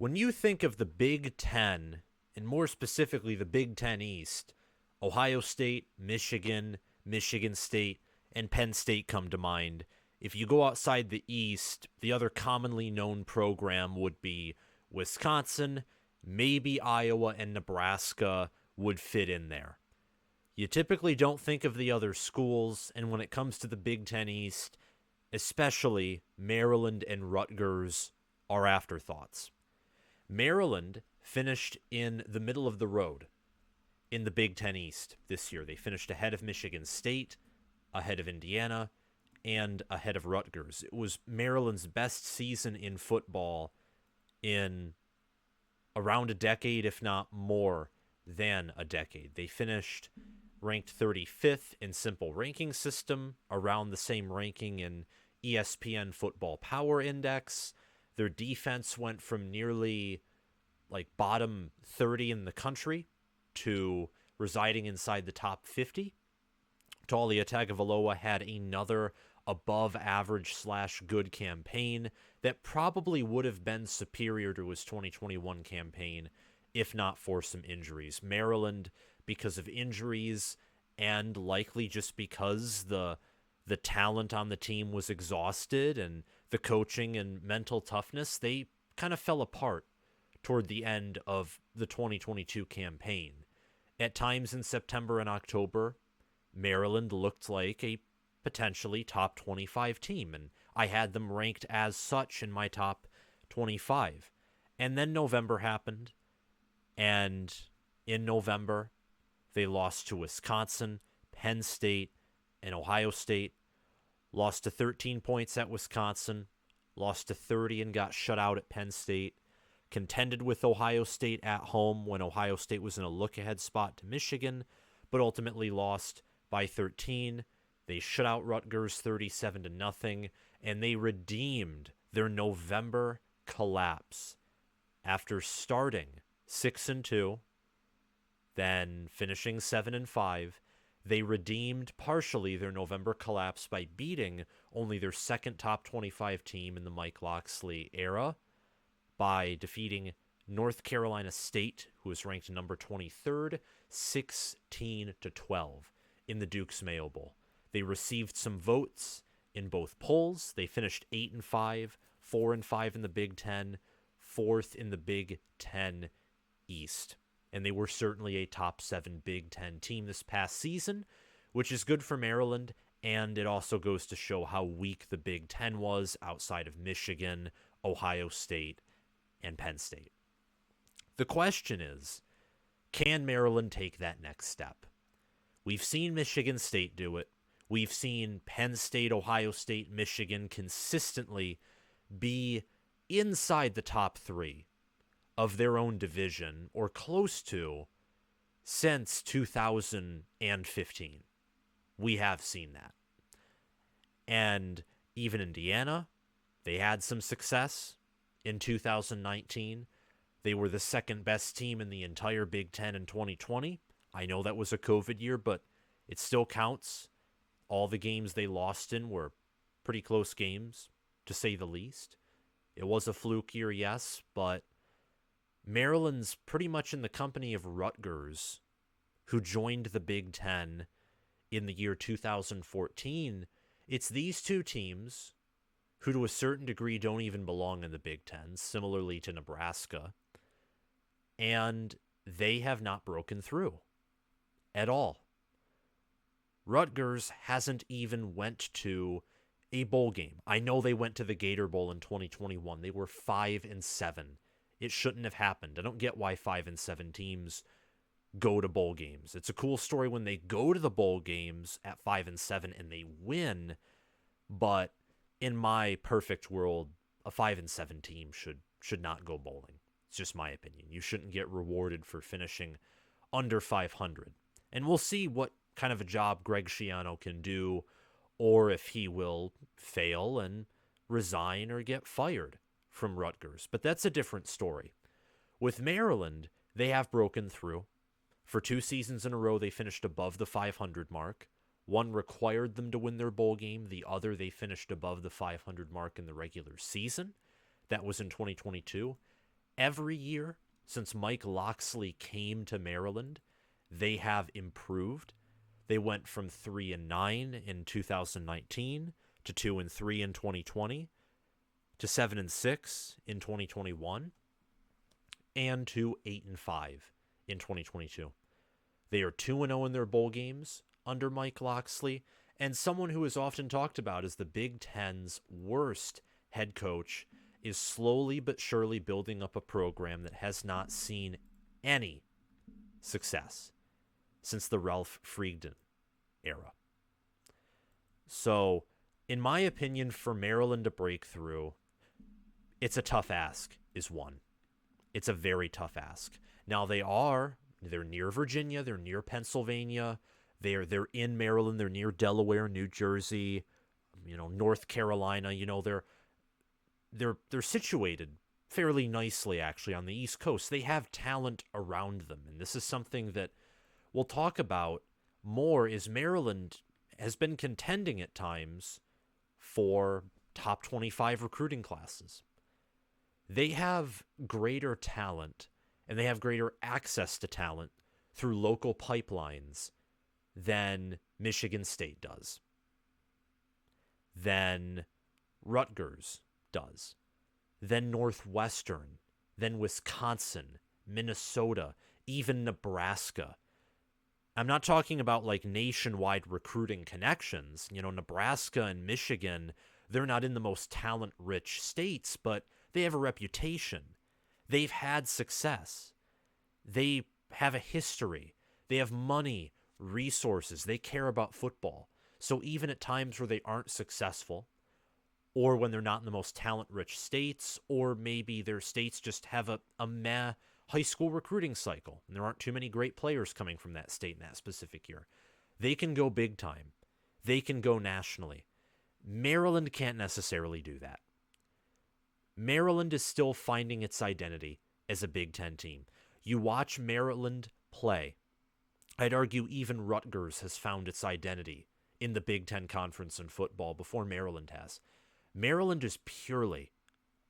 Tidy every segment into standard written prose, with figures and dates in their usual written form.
When you think of the Big Ten, and more specifically the Big Ten East, Ohio State, Michigan, Michigan State, and Penn State come to mind. If you go outside the East, the other commonly known program would be Wisconsin, maybe Iowa and Nebraska would fit in there. You typically don't think of the other schools, and when it comes to the Big Ten East, especially Maryland and Rutgers are afterthoughts. Maryland finished in the middle of the road in the Big Ten East this year. They finished ahead of Michigan State, ahead of Indiana, and ahead of Rutgers. It was Maryland's best season in football in around a decade, if not more than a decade. They finished ranked 35th in simple ranking system, around the same ranking in ESPN Football Power Index. Their defense went from nearly like bottom 30 in the country to residing inside the top 50. Taulia Tagovailoa had another above average / good campaign that probably would have been superior to his 2021 campaign if not for some injuries. Maryland, because of injuries and likely just because the talent on the team was exhausted and the coaching and mental toughness, they kind of fell apart toward the end of the 2022 campaign. At times in September and October, Maryland looked like a potentially top 25 team, and I had them ranked as such in my top 25. And then November happened, and in November, they lost to Wisconsin, Penn State, and Ohio State. Lost to 13 points at Wisconsin, lost to 30 and got shut out at Penn State. Contended with Ohio State at home when Ohio State was in a look-ahead spot to Michigan, but ultimately lost by 13. They shut out Rutgers 37-0, and they redeemed their November collapse after starting 6-2, then finishing 7-5. They redeemed partially their November collapse by beating only their second top 25 team in the Mike Locksley era by defeating North Carolina State, who was ranked number 23rd, 16-12 in the Duke's Mayo Bowl. They received some votes in both polls. They finished 8-5, 4-5 in the Big Ten, fourth in the Big Ten East. And they were certainly a top 7 Big Ten team this past season, which is good for Maryland, and it also goes to show how weak the Big Ten was outside of Michigan, Ohio State, and Penn State. The question is, can Maryland take that next step? We've seen Michigan State do it. We've seen Penn State, Ohio State, Michigan consistently be inside the top 3 of their own division, or close to, since 2015. We have seen that. And even Indiana, they had some success in 2019. They were the second best team in the entire Big Ten in 2020. I know that was a COVID year, but it still counts. All the games they lost in were pretty close games, to say the least. It was a fluke year, yes, but Maryland's pretty much in the company of Rutgers, who joined the Big Ten in the year 2014. It's these two teams who to a certain degree don't even belong in the Big Ten, similarly to Nebraska, and they have not broken through at all. Rutgers hasn't even went to a bowl game. I know they went to the Gator Bowl in 2021. They were 5-7. It shouldn't have happened. I don't get why 5-7 teams go to bowl games. It's a cool story when they go to the bowl games at 5-7 and they win, but in my perfect world, a 5-7 team should not go bowling. It's just my opinion. You shouldn't get rewarded for finishing under 500. And we'll see what kind of a job Greg Schiano can do, or if he will fail and resign or get fired from Rutgers. But that's a different story. With Maryland, they have broken through. For 2 seasons in a row, they finished above the 500 mark. One required them to win their bowl game. The other, they finished above the 500 mark in the regular season. That was in 2022. every year since Mike Locksley came to Maryland, they have improved. They went from 3-9 in 2019 to 2-3 in 2020 to 7-6 in 2021 and to 8-5 in 2022. They are 2-0 in their bowl games under Mike Locksley, and someone who is often talked about as the Big Ten's worst head coach is slowly but surely building up a program that has not seen any success since the Ralph Friedgen era. So, in my opinion, for Maryland to break through, it's a tough ask, is one. It's a very tough ask. Now, they're near Virginia, they're near Pennsylvania, they're in Maryland, they're near Delaware, New Jersey, North Carolina. They're situated fairly nicely, actually, on the East Coast. They have talent around them, and this is something that we'll talk about more. Is Maryland has been contending at times for top 25 recruiting classes. They have greater talent, and they have greater access to talent through local pipelines than Michigan State does, than Rutgers does, than Northwestern, than Wisconsin, Minnesota, even Nebraska. I'm not talking about like nationwide recruiting connections. Nebraska and Michigan, they're not in the most talent-rich states, but they have a reputation. They've had success. They have a history. They have money, resources. They care about football. So even at times where they aren't successful, or when they're not in the most talent-rich states, or maybe their states just have a meh high school recruiting cycle, and there aren't too many great players coming from that state in that specific year, they can go big time. They can go nationally. Maryland can't necessarily do that. Maryland is still finding its identity as a Big Ten team. You watch Maryland play. I'd argue even Rutgers has found its identity in the Big Ten Conference in football before Maryland has. Maryland is purely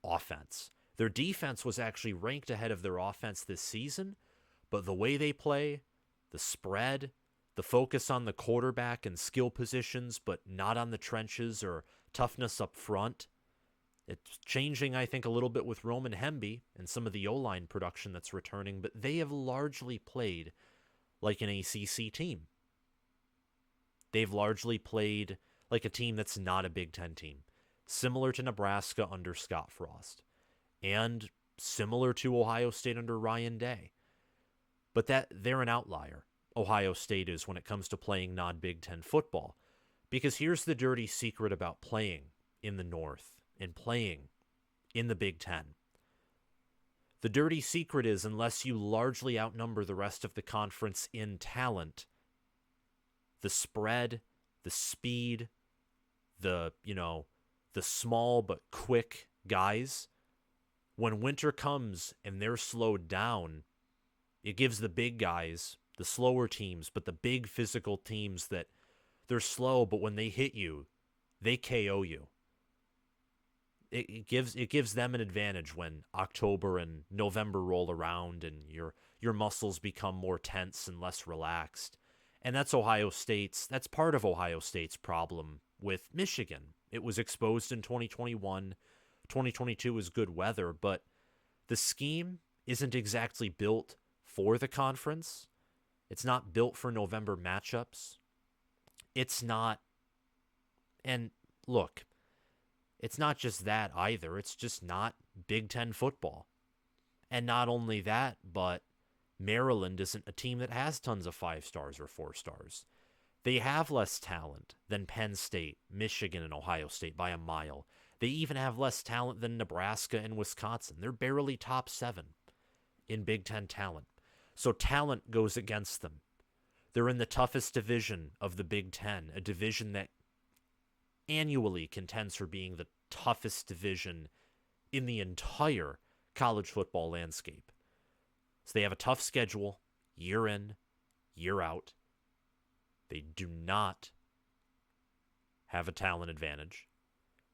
offense. Their defense was actually ranked ahead of their offense this season, but the way they play, the spread, the focus on the quarterback and skill positions, but not on the trenches or toughness up front, it's changing, I think, a little bit with Roman Hemby and some of the O-line production that's returning, but they have largely played like an ACC team. They've largely played like a team that's not a Big Ten team, similar to Nebraska under Scott Frost, and similar to Ohio State under Ryan Day. But they're an outlier, Ohio State is, when it comes to playing non-Big Ten football. Because here's the dirty secret about playing in the North and playing in the Big Ten. The dirty secret is, unless you largely outnumber the rest of the conference in talent, the spread, the speed, the small but quick guys, when winter comes and they're slowed down, it gives the big guys, the slower teams, but the big physical teams that they're slow, but when they hit you, they KO you. It gives them an advantage when October and November roll around and your muscles become more tense and less relaxed. And that's part of Ohio State's problem with Michigan. It was exposed in 2021. 2022 was good weather, but the scheme isn't exactly built for the conference. It's not built for November matchups. It's not, and look, it's not just that either. It's just not Big Ten football. And not only that, but Maryland isn't a team that has tons of 5 stars or 4 stars. They have less talent than Penn State, Michigan, and Ohio State by a mile. They even have less talent than Nebraska and Wisconsin. They're barely top 7 in Big Ten talent. So talent goes against them. They're in the toughest division of the Big Ten, a division that annually contends for being the toughest division in the entire college football landscape. So they have a tough schedule, year in, year out. They do not have a talent advantage.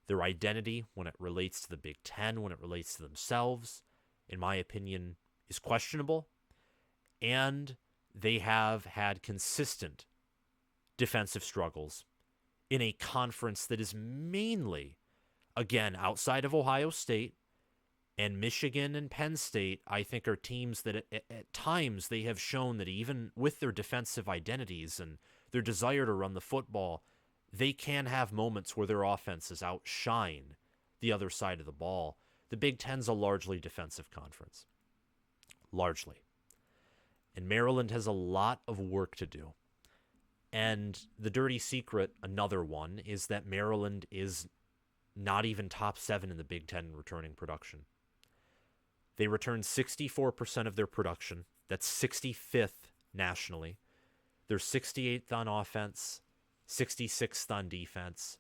Their identity, when it relates to the Big Ten, when it relates to themselves, in my opinion, is questionable. And they have had consistent defensive struggles in a conference that is mainly, again, outside of Ohio State and Michigan and Penn State, I think are teams that at times they have shown that even with their defensive identities and their desire to run the football, they can have moments where their offenses outshine the other side of the ball. The Big Ten's a largely defensive conference. Largely. And Maryland has a lot of work to do. And the dirty secret, another one, is that Maryland is not even top 7 in the Big Ten in returning production. They returned 64% of their production. That's 65th nationally. They're 68th on offense, 66th on defense.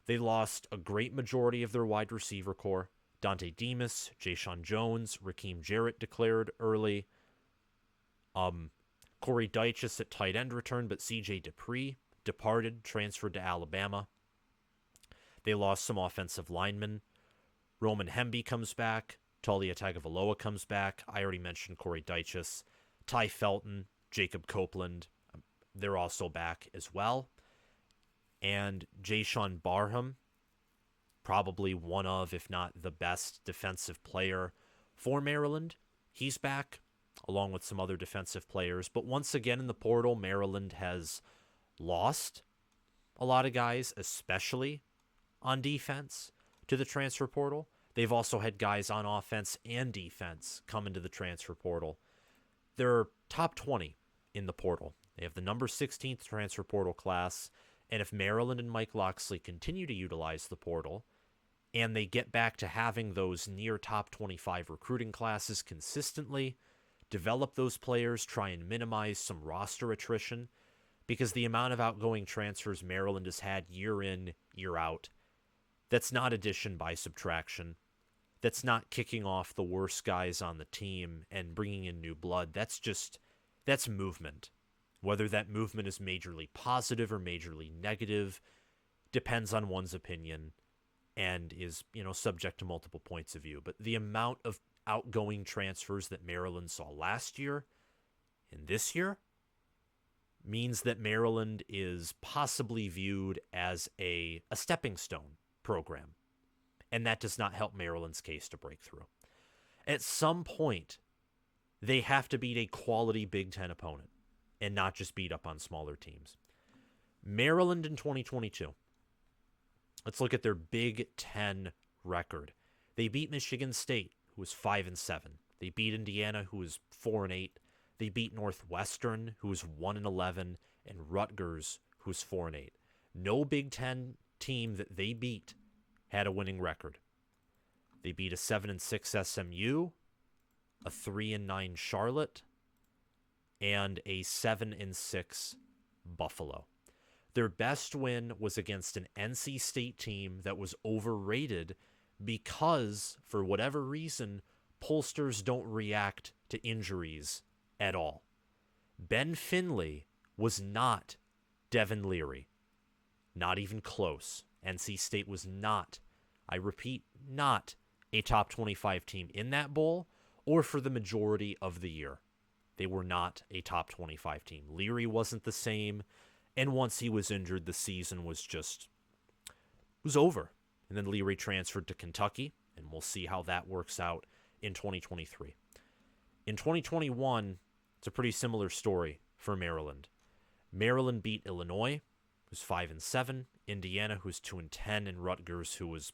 They lost a great majority of their wide receiver core. Dante Demas, Jayshon Jones, Raheem Jarrett declared early. Corey Dyches at tight end returned, but C.J. Dupree departed, transferred to Alabama. They lost some offensive linemen. Roman Hemby comes back. Taulia Tagovailoa comes back. I already mentioned Corey Dyches. Ty Felton, Jacob Copeland, they're also back as well. And Jayshon Barham, probably one of, if not the best defensive player for Maryland. He's back, along with some other defensive players. But once again in the portal, Maryland has lost a lot of guys, especially on defense, to the transfer portal. They've also had guys on offense and defense come into the transfer portal. They're top 20 in the portal. They have the number 16th transfer portal class. And if Maryland and Mike Locksley continue to utilize the portal, and they get back to having those near top 25 recruiting classes consistently, develop those players, try and minimize some roster attrition, because the amount of outgoing transfers Maryland has had year in, year out, that's not addition by subtraction. That's not kicking off the worst guys on the team and bringing in new blood. That's movement. Whether that movement is majorly positive or majorly negative depends on one's opinion and is, subject to multiple points of view. But the amount of outgoing transfers that Maryland saw last year and this year means that Maryland is possibly viewed as a stepping stone program. And that does not help Maryland's case to break through. At some point, they have to beat a quality Big Ten opponent and not just beat up on smaller teams. Maryland in 2022. Let's look at their Big Ten record. They beat Michigan State, who was 5-7. They beat Indiana, who was 4-8. They beat Northwestern, who was 1-11, and Rutgers, who was 4-8. No Big Ten team that they beat had a winning record. They beat a 7-6 SMU, a 3-9 Charlotte, and a 7-6 Buffalo. Their best win was against an NC State team that was overrated because, for whatever reason, pollsters don't react to injuries at all. Ben Finley was not Devin Leary. Not even close. NC State was not, I repeat, not a top 25 team in that bowl or for the majority of the year. They were not a top 25 team. Leary wasn't the same, and once he was injured, the season was over. And then Leary transferred to Kentucky, and we'll see how that works out in 2023. In 2021, it's a pretty similar story for Maryland. Maryland beat Illinois, who's 5-7, Indiana, who's 2-10, and Rutgers, who was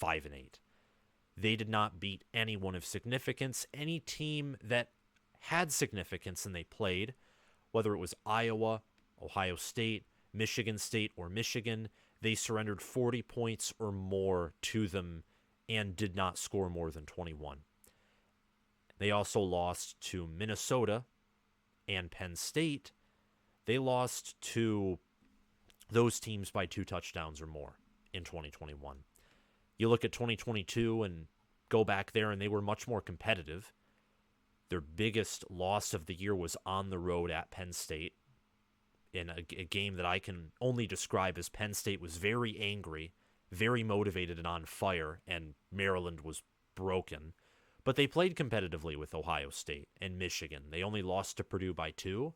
5-8. They did not beat anyone of significance. Any team that had significance and they played, whether it was Iowa, Ohio State, Michigan State, or Michigan, they surrendered 40 points or more to them and did not score more than 21. They also lost to Minnesota and Penn State. They lost to those teams by 2 touchdowns or more in 2021. You look at 2022 and go back there, and they were much more competitive. Their biggest loss of the year was on the road at Penn State in a game that I can only describe as Penn State was very angry, very motivated and on fire, and Maryland was broken. But they played competitively with Ohio State and Michigan. They only lost to Purdue by 2.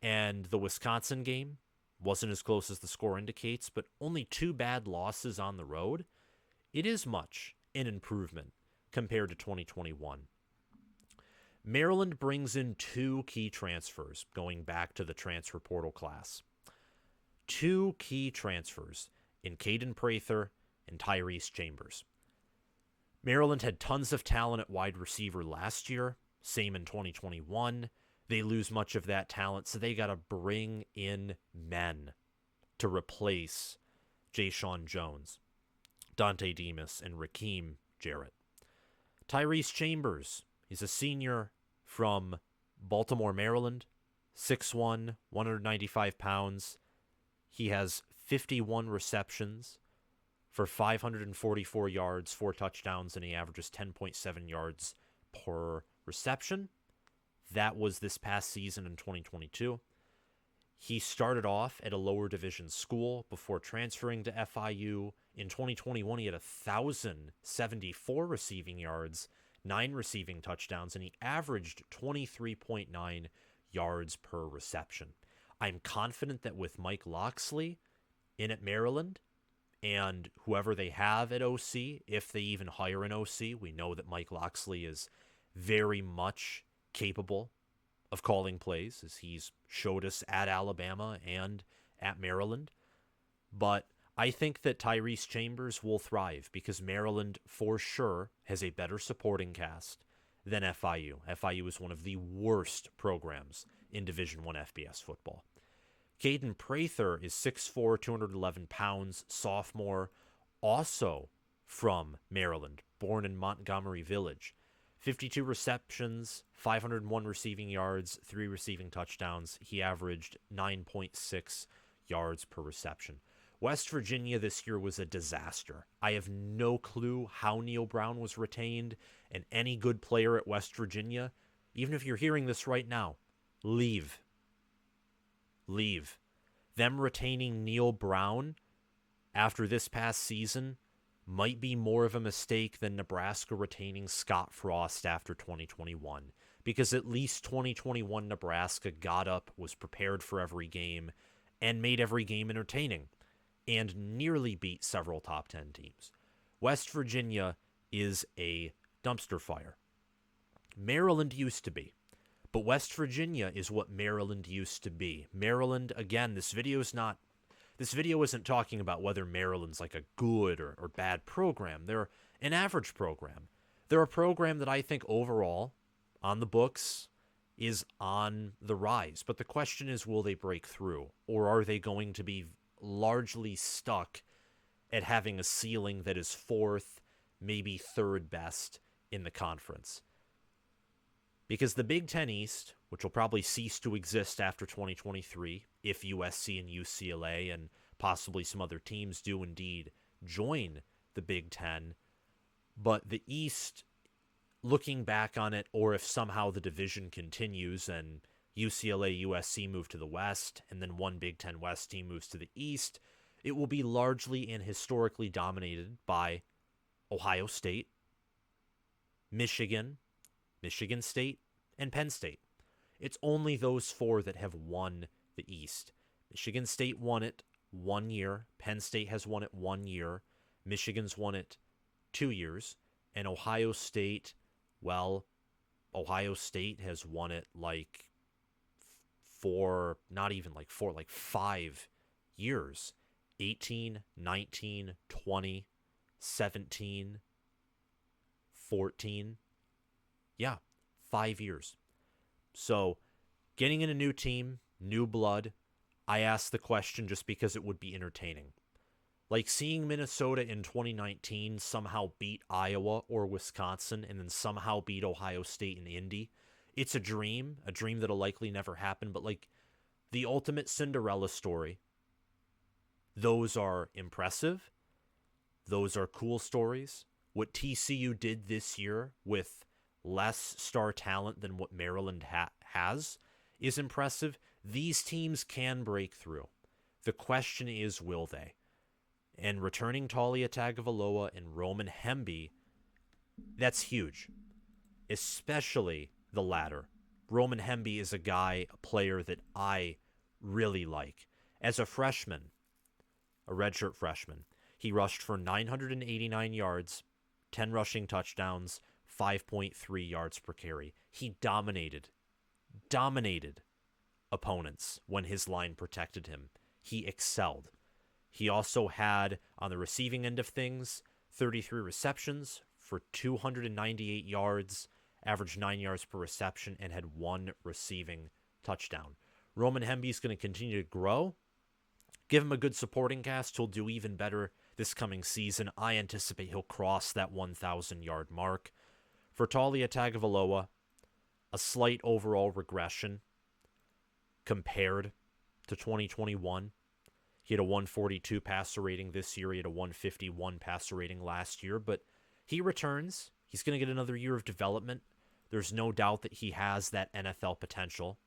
And the Wisconsin game wasn't as close as the score indicates, but only 2 bad losses on the road. It is much an improvement compared to 2021. Maryland brings in 2 key transfers going back to the transfer portal class. 2 key transfers in Caden Prather and Tyrese Chambers. Maryland had tons of talent at wide receiver last year, same in 2021. They lose much of that talent, so they got to bring in men to replace Jayshon Jones, Dante Demas, and Rakeem Jarrett. Tyrese Chambers, he's a senior from Baltimore, Maryland, 6'1", 195 pounds. He has 51 receptions for 544 yards, 4 touchdowns, and he averages 10.7 yards per reception. That was this past season in 2022. He started off at a lower division school before transferring to FIU. In 2021, he had 1,074 receiving yards, 9 receiving touchdowns, and he averaged 23.9 yards per reception. I'm confident that with Mike Locksley in at Maryland and whoever they have at OC, if they even hire an OC, we know that Mike Locksley is very much capable of calling plays, as he's showed us at Alabama and at Maryland. But I think that Tyrese Chambers will thrive because Maryland for sure has a better supporting cast than FIU. FIU is one of the worst programs in Division I FBS football. Caden Prather is 6'4", 211 pounds, sophomore, also from Maryland, born in Montgomery Village. 52 receptions, 501 receiving yards, 3 receiving touchdowns. He averaged 9.6 yards per reception. West Virginia this year was a disaster. I have no clue how Neil Brown was retained, and any good player at West Virginia, even if you're hearing this right now, leave. Leave. Them retaining Neil Brown after this past season might be more of a mistake than Nebraska retaining Scott Frost after 2021, because at least 2021 Nebraska got up, was prepared for every game, and made every game entertaining, and nearly beat several top 10 teams. West Virginia is a dumpster fire. Maryland used to be, but West Virginia is what Maryland used to be. Maryland, again, this video isn't talking about whether Maryland's like a good or bad program. They're an average program. They're a program that I think overall, on the books, is on the rise. But the question is, will they break through? Or are they going to be largely stuck at having a ceiling that is 4th, maybe 3rd best in the conference? Because the Big Ten East, which will probably cease to exist after 2023, if USC and UCLA and possibly some other teams do indeed join the Big Ten, but the East, looking back on it, or if somehow the division continues and UCLA, USC move to the West, and then one Big Ten West team moves to the East, it will be largely and historically dominated by Ohio State, Michigan, Michigan State, and Penn State. It's only those 4 that have won the East. Michigan State won it 1 year. Penn State has won it 1 year. Michigan's won it 2 years. And Ohio State, well, Ohio State has won it like 5 years. 18, 19, 20, 17, 14. Yeah, 5 years. So, getting in a new team, new blood, I ask the question just because it would be entertaining. Like seeing Minnesota in 2019 somehow beat Iowa or Wisconsin and then somehow beat Ohio State and Indy. It's a dream that'll likely never happen, but like the ultimate Cinderella story. Those are impressive. Those are cool stories. What TCU did this year with less star talent than what Maryland has is impressive. These teams can break through. The question is, will they? And returning Taulia Tagovailoa and Roman Hemby, that's huge. especially the latter. Roman Hemby is a player that I really like. As a freshman, a redshirt freshman, he rushed for 989 yards, 10 rushing touchdowns, 5.3 yards per carry. He dominated opponents when his line protected him. He excelled. He also had, on the receiving end of things, 33 receptions for 298 yards, averaged 9 yards per reception, and had one receiving touchdown. Roman Hemby is going to continue to grow. Give him a good supporting cast. He'll do even better this coming season. I anticipate he'll cross that 1,000-yard mark. For Taulia Tagovailoa, a slight overall regression compared to 2021. He had a 142 passer rating this year. He had a 151 passer rating last year, but he returns. He's going to get another year of development. There's no doubt that he has that NFL potential.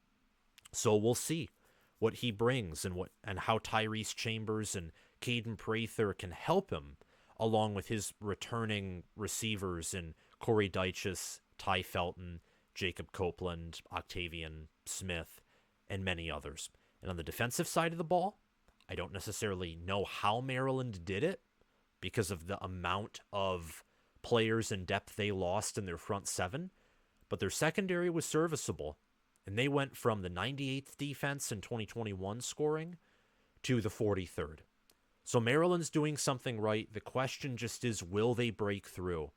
So we'll see what he brings and how Tyrese Chambers and Caden Prather can help him, along with his returning receivers in Corey Dyches, Ty Felton, Jacob Copeland, Octavian Smith, and many others. And on the defensive side of the ball, I don't necessarily know how Maryland did it because of the amount of players and depth they lost in their front seven, but their secondary was serviceable, and they went from the 98th defense in 2021 scoring to the 43rd. So Maryland's doing something right. The question just is, will they break through?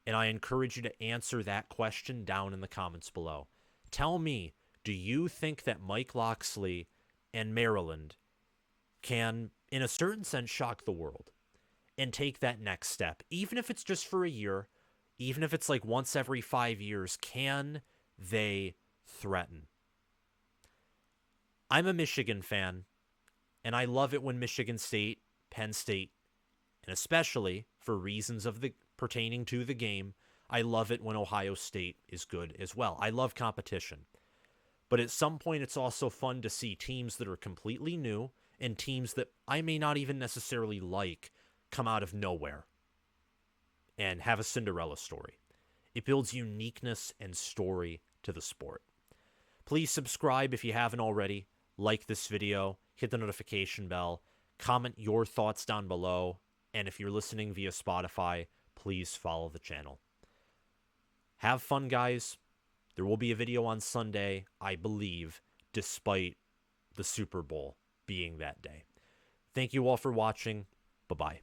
And I encourage you to answer that question down in the comments below. Tell me, do you think that Mike Locksley and Maryland can, in a certain sense, shock the world and take that next step? Even if it's just for a year, even if it's like once every 5 years, can they threaten? I'm a Michigan fan, and I love it when Michigan State, Penn State, and especially for reasons of the pertaining to the game, I love it when Ohio State is good as well. I love competition. But at some point, it's also fun to see teams that are completely new and teams that I may not even necessarily like come out of nowhere and have a Cinderella story. It builds uniqueness and story to the sport. Please subscribe if you haven't already. Like this video, hit the notification bell, comment your thoughts down below, and if you're listening via Spotify, please follow the channel. Have fun, guys. There will be a video on Sunday, I believe, despite the Super Bowl being that day. Thank you all for watching. Bye-bye.